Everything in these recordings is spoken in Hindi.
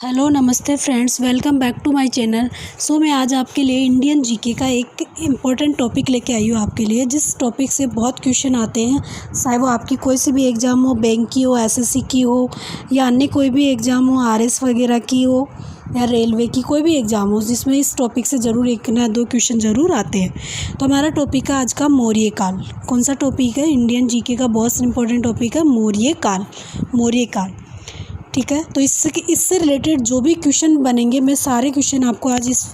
हेलो नमस्ते friends, welcome back to my channel. मैं आज आपके लिए इंडियन जीके का एक इम्पॉर्टेंट टॉपिक लेके आई हूँ आपके लिए, जिस टॉपिक से बहुत क्वेश्चन आते हैं। चाहे वो आपकी कोई सी भी एग्ज़ाम हो, बैंक की हो, एसएससी की हो, या अन्य कोई भी एग्ज़ाम हो, आरएस वगैरह की हो, या रेलवे की कोई भी एग्ज़ाम हो, जिसमें इस टॉपिक से ज़रूर एक ना दो क्वेश्चन ज़रूर आते हैं। तो हमारा टॉपिक है आज का मौर्य काल। कौन सा टॉपिक है? इंडियन जीके का बहुत इंपॉर्टेंट टॉपिक है मौर्य काल। मौर्य काल, ठीक है। तो इससे रिलेटेड जो भी क्वेश्चन बनेंगे, मैं सारे क्वेश्चन आपको आज इस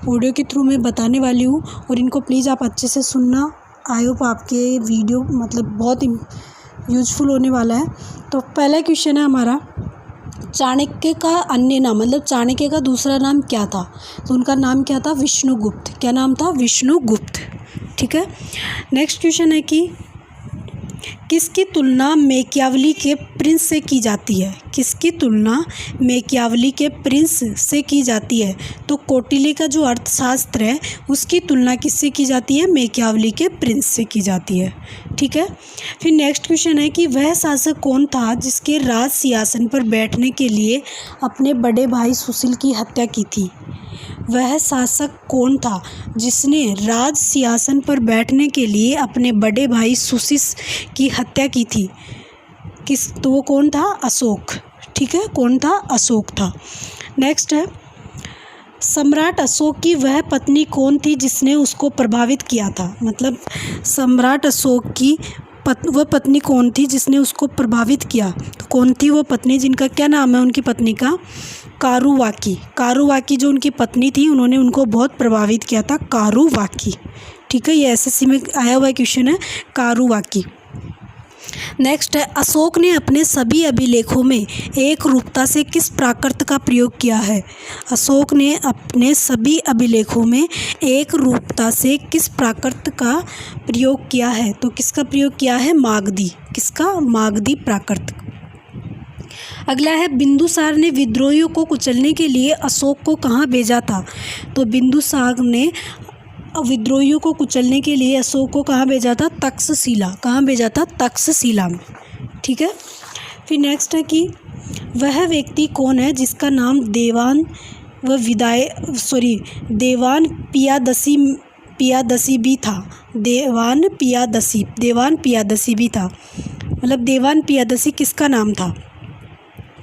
वीडियो के थ्रू मैं बताने वाली हूँ, और इनको प्लीज़ आप अच्छे से सुनना। आई होप आपके वीडियो बहुत यूजफुल होने वाला है। तो पहला क्वेश्चन है हमारा, चाणक्य का अन्य नाम, चाणक्य का दूसरा नाम क्या था? तो उनका नाम क्या था? विष्णुगुप्त। क्या नाम था? विष्णुगुप्त, ठीक है। नेक्स्ट क्वेश्चन है कि किसकी तुलना मैकियावली के प्रिंस से की जाती है? किसकी तुलना मैकियावली के प्रिंस से की जाती है? तो कौटिल्य का जो अर्थशास्त्र है, उसकी तुलना किससे की जाती है? मैकियावली के प्रिंस से की जाती है, ठीक है। फिर नेक्स्ट क्वेश्चन है कि वह शासक कौन था जिसके राज सिंहासन पर बैठने के लिए अपने बड़े भाई सुशील की हत्या की थी? वह शासक कौन था जिसने राज सिंहासन पर बैठने के लिए अपने बड़े भाई सुशील की हत्या की थी? तो वो कौन था? अशोक, ठीक है। कौन था? अशोक था। नेक्स्ट है, सम्राट अशोक की वह पत्नी कौन थी जिसने उसको प्रभावित किया था? सम्राट अशोक की वह पत्नी कौन थी जिसने उसको प्रभावित किया? तो कौन थी वो पत्नी? जिनका क्या नाम है उनकी पत्नी का? कारुवाकी। कारुवाकी जो उनकी पत्नी थी, उन्होंने उनको बहुत प्रभावित किया था, कारुवाकी, ठीक है। ये एसएससी में आया हुआ क्वेश्चन है, कारुवाकी। नेक्स्ट है, अशोक ने अपने सभी अभिलेखों में एक रूपता से किस प्राकृत का प्रयोग किया है? अशोक ने अपने सभी अभिलेखों में एक रूपता से किस प्राकृत का प्रयोग किया है? तो किसका प्रयोग किया है? मागधी। किसका? मागधी प्राकृत। अगला है, बिंदुसार ने विद्रोहियों को कुचलने के लिए अशोक को कहाँ भेजा था? तो बिंदुसार ने विद्रोहियों को कुचलने के लिए अशोक को कहाँ भेजा था? तक्षशिला। कहाँ भेजा था? तक्षशिला में, ठीक है। फिर नेक्स्ट है कि वह व्यक्ति कौन है जिसका नाम देवान पियादसी भी था? देवान पियादसी भी था। देवान पियादसी किसका नाम था?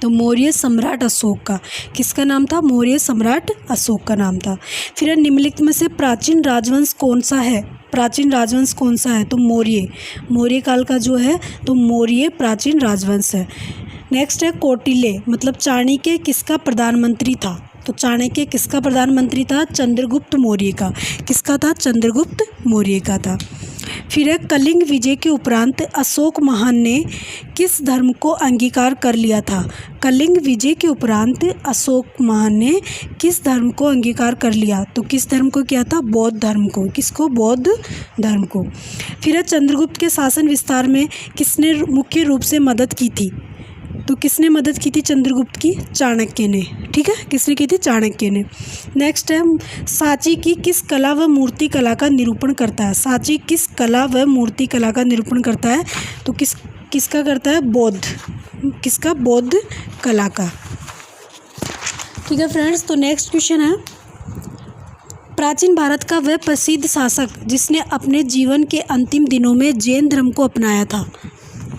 तो मौर्य सम्राट अशोक का। किसका नाम था? मौर्य सम्राट अशोक का नाम था। फिर निम्नलिखित में से प्राचीन राजवंश कौन सा है? प्राचीन राजवंश कौन सा है? तो मौर्य काल का जो है, तो मौर्य प्राचीन राजवंश है। नेक्स्ट है, कौटिल्य चाणक्य किसका प्रधानमंत्री था? तो चाणक्य किसका प्रधानमंत्री था? चंद्रगुप्त मौर्य का। किसका था? चंद्रगुप्त मौर्य का था। फिर है, कलिंग विजय के उपरांत अशोक महान ने किस धर्म को अंगीकार कर लिया था? कलिंग विजय के उपरांत अशोक महान ने किस धर्म को अंगीकार कर लिया? तो किस धर्म को किया था? बौद्ध धर्म को। किसको? बौद्ध धर्म को। फिर है, चंद्रगुप्त के शासन विस्तार में किसने मुख्य रूप से मदद की थी? तो किसने मदद की थी चंद्रगुप्त की? चाणक्य ने, ठीक है। किसने की थी? चाणक्य ने। नेक्स्ट है, सांची की किस कला व मूर्ति कला का निरूपण करता है? सांची किस कला व मूर्ति कला का निरूपण करता है? तो किसका करता है? बौद्ध। किसका? बौद्ध कला का, ठीक है फ्रेंड्स। तो नेक्स्ट क्वेश्चन है, प्राचीन भारत का वह प्रसिद्ध शासक जिसने अपने जीवन के अंतिम दिनों में जैन धर्म को अपनाया था?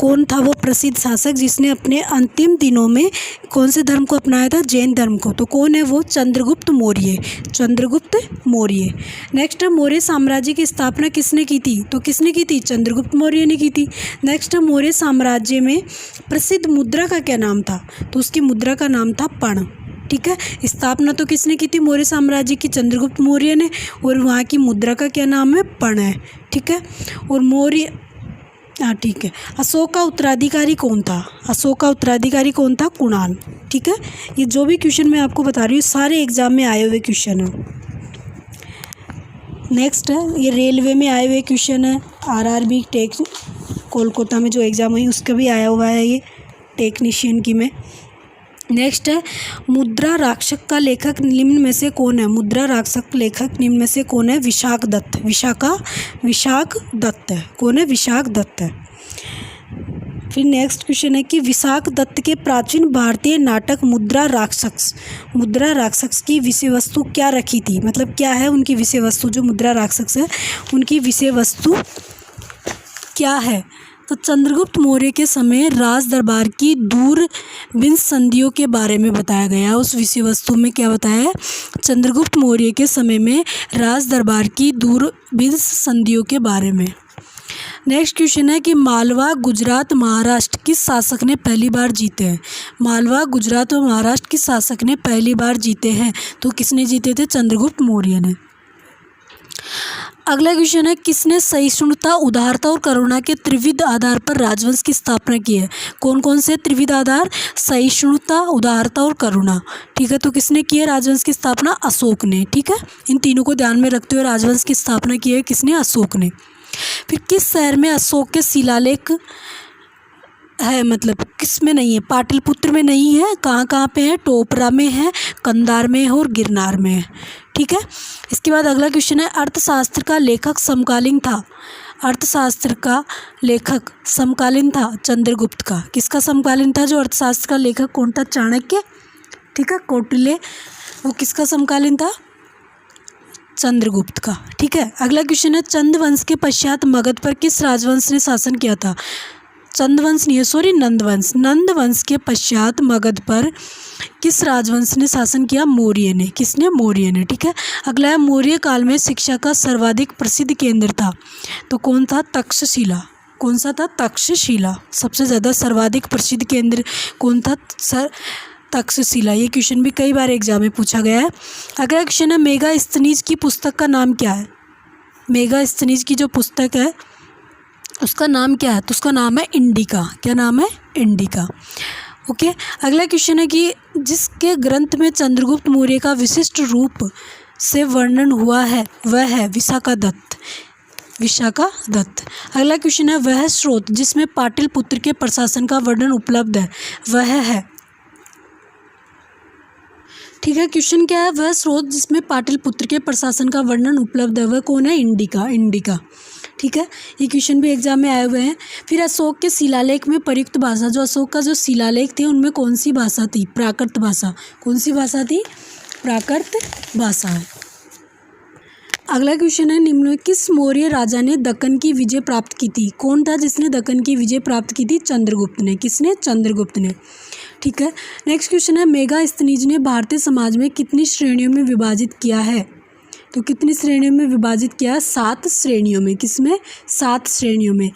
कौन था वो प्रसिद्ध शासक जिसने अपने अंतिम दिनों में कौन से धर्म को अपनाया था? जैन धर्म को। तो कौन है वो? चंद्रगुप्त मौर्य। चंद्रगुप्त मौर्य। नेक्स्ट है, मौर्य साम्राज्य की स्थापना किसने की थी? तो किसने की थी? चंद्रगुप्त मौर्य ने की थी। नेक्स्ट है, मौर्य साम्राज्य में प्रसिद्ध मुद्रा का क्या नाम था? तो उसकी मुद्रा का नाम था पण, ठीक है। स्थापना तो किसने की थी मौर्य साम्राज्य की? चंद्रगुप्त मौर्य ने। और वहाँ की मुद्रा का क्या नाम है? पण है, ठीक है। और मौर्य, हाँ ठीक है। अशोक का उत्तराधिकारी कौन था? अशोक का उत्तराधिकारी कौन था? कुणाल, ठीक है। ये जो भी क्वेश्चन मैं आपको बता रही हूँ, सारे एग्जाम में आए हुए क्वेश्चन हैं। नेक्स्ट है, ये रेलवे में आए हुए क्वेश्चन है। आरआरबी कोलकाता में जो एग्ज़ाम हुई उसका भी आया हुआ है ये, टेक्नीशियन की में। नेक्स्ट है, मुद्रा राक्षक का लेखक निम्न में से कौन है? मुद्रा राक्षक लेखक निम्न में से कौन है? विशाख दत्त। विशाख दत्त है। कौन है? विशाख दत्त है। फिर नेक्स्ट क्वेश्चन है कि विशाख दत्त के प्राचीन भारतीय नाटक मुद्रा राक्षस की विषय वस्तु क्या रखी थी, मतलब क्या है उनकी विषय वस्तु, जो मुद्रा राक्षस है उनकी विषय वस्तु क्या है। तो चंद्रगुप्त मौर्य के समय राज दरबार की दूरबीन संधियों के बारे में बताया गया। उस विषय वस्तु में क्या बताया है, चंद्रगुप्त मौर्य के समय में राज दरबार की दूरबीन संधियों के बारे में। नेक्स्ट क्वेश्चन है कि मालवा गुजरात महाराष्ट्र किस शासक ने पहली बार जीते हैं। मालवा गुजरात और महाराष्ट्र किस शासक ने पहली बार जीते हैं, तो किसने जीते थे, चंद्रगुप्त मौर्य ने। अगला क्वेश्चन है किसने सहिष्णुता, उदारता और करुणा के त्रिविध आधार पर राजवंश की स्थापना की है। कौन कौन से त्रिविध आधार, सहिष्णुता, उदारता और करुणा, ठीक है। तो किसने की है राजवंश की स्थापना, अशोक ने, ठीक है। इन तीनों को ध्यान में रखते हुए राजवंश की स्थापना की है किसने, अशोक ने। फिर किस शहर में अशोक के शिलालेख है, मतलब किस में नहीं है, पाटलिपुत्र में नहीं है, कहाँ कहाँ पे है, टोपरा में है, कंधार में है और गिरनार में है, ठीक है। इसके बाद अगला क्वेश्चन है अर्थशास्त्र का लेखक समकालीन था। अर्थशास्त्र का लेखक समकालीन था चंद्रगुप्त का। किसका समकालीन था जो अर्थशास्त्र का लेखक, कौन था, चाणक्य, ठीक है, कौटिल्य, वो किसका समकालीन था, चंद्रगुप्त का, ठीक है। अगला क्वेश्चन है चंदवंश के पश्चात मगध पर किस राजवंश ने शासन किया था। चंदवंश नहीं है, सॉरी, नंदवंश। नंदवंश के पश्चात मगध पर किस राजवंश ने शासन किया, मौर्य ने। किसने, मौर्य ने, ठीक है। अगला है मौर्य काल में शिक्षा का सर्वाधिक प्रसिद्ध केंद्र था, तो कौन था, तक्षशिला। कौन सा था, तक्षशिला। सबसे ज़्यादा सर्वाधिक प्रसिद्ध केंद्र कौन था, तक्षशिला। ये क्वेश्चन भी कई बार एग्जाम में पूछा गया है। अगला क्वेश्चन है मेगास्थनीज की पुस्तक का नाम क्या है। मेगास्थनीज की जो पुस्तक है उसका नाम क्या है, तो उसका नाम है इंडिका। क्या नाम है, इंडिका, ओके। अगला क्वेश्चन है कि जिसके ग्रंथ में चंद्रगुप्त मौर्य का विशिष्ट रूप से वर्णन हुआ है वह है विशाखादत्त। विशाखादत्त। अगला क्वेश्चन है वह स्रोत जिसमें पाटलिपुत्र के प्रशासन का वर्णन उपलब्ध है वह है, ठीक है। क्वेश्चन क्या है, वह स्रोत जिसमें पाटलिपुत्र के प्रशासन का वर्णन उपलब्ध है वह कौन है, इंडिका। इंडिका, ठीक है। ये क्वेश्चन भी एग्जाम में आए हुए हैं। फिर अशोक के शिलालेख में प्रयुक्त भाषा, जो अशोक का जो शिलालेख थे उनमें कौन सी भाषा थी, प्राकृत भाषा। कौन सी भाषा थी, प्राकृत भाषा है। अगला क्वेश्चन है निम्न में किस मौर्य राजा ने दक्कन की विजय प्राप्त की थी। कौन था जिसने दक्कन की विजय प्राप्त की थी, चंद्रगुप्त ने। किसने, चंद्रगुप्त ने, ठीक है। नेक्स्ट क्वेश्चन है मेगास्थनीज ने भारतीय समाज में कितनी श्रेणियों में विभाजित किया है, तो कितनी श्रेणियों में विभाजित किया है, 7 श्रेणियों में। किसमें, 7 श्रेणियों में,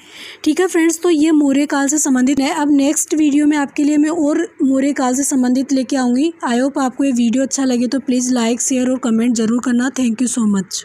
ठीक है फ्रेंड्स। तो ये मौर्य काल से संबंधित है। अब नेक्स्ट वीडियो में आपके लिए मैं और मौर्य काल से संबंधित लेके आऊँगी। आई होप आपको ये वीडियो अच्छा लगे तो प्लीज़ लाइक, शेयर और कमेंट जरूर करना। Thank you so much.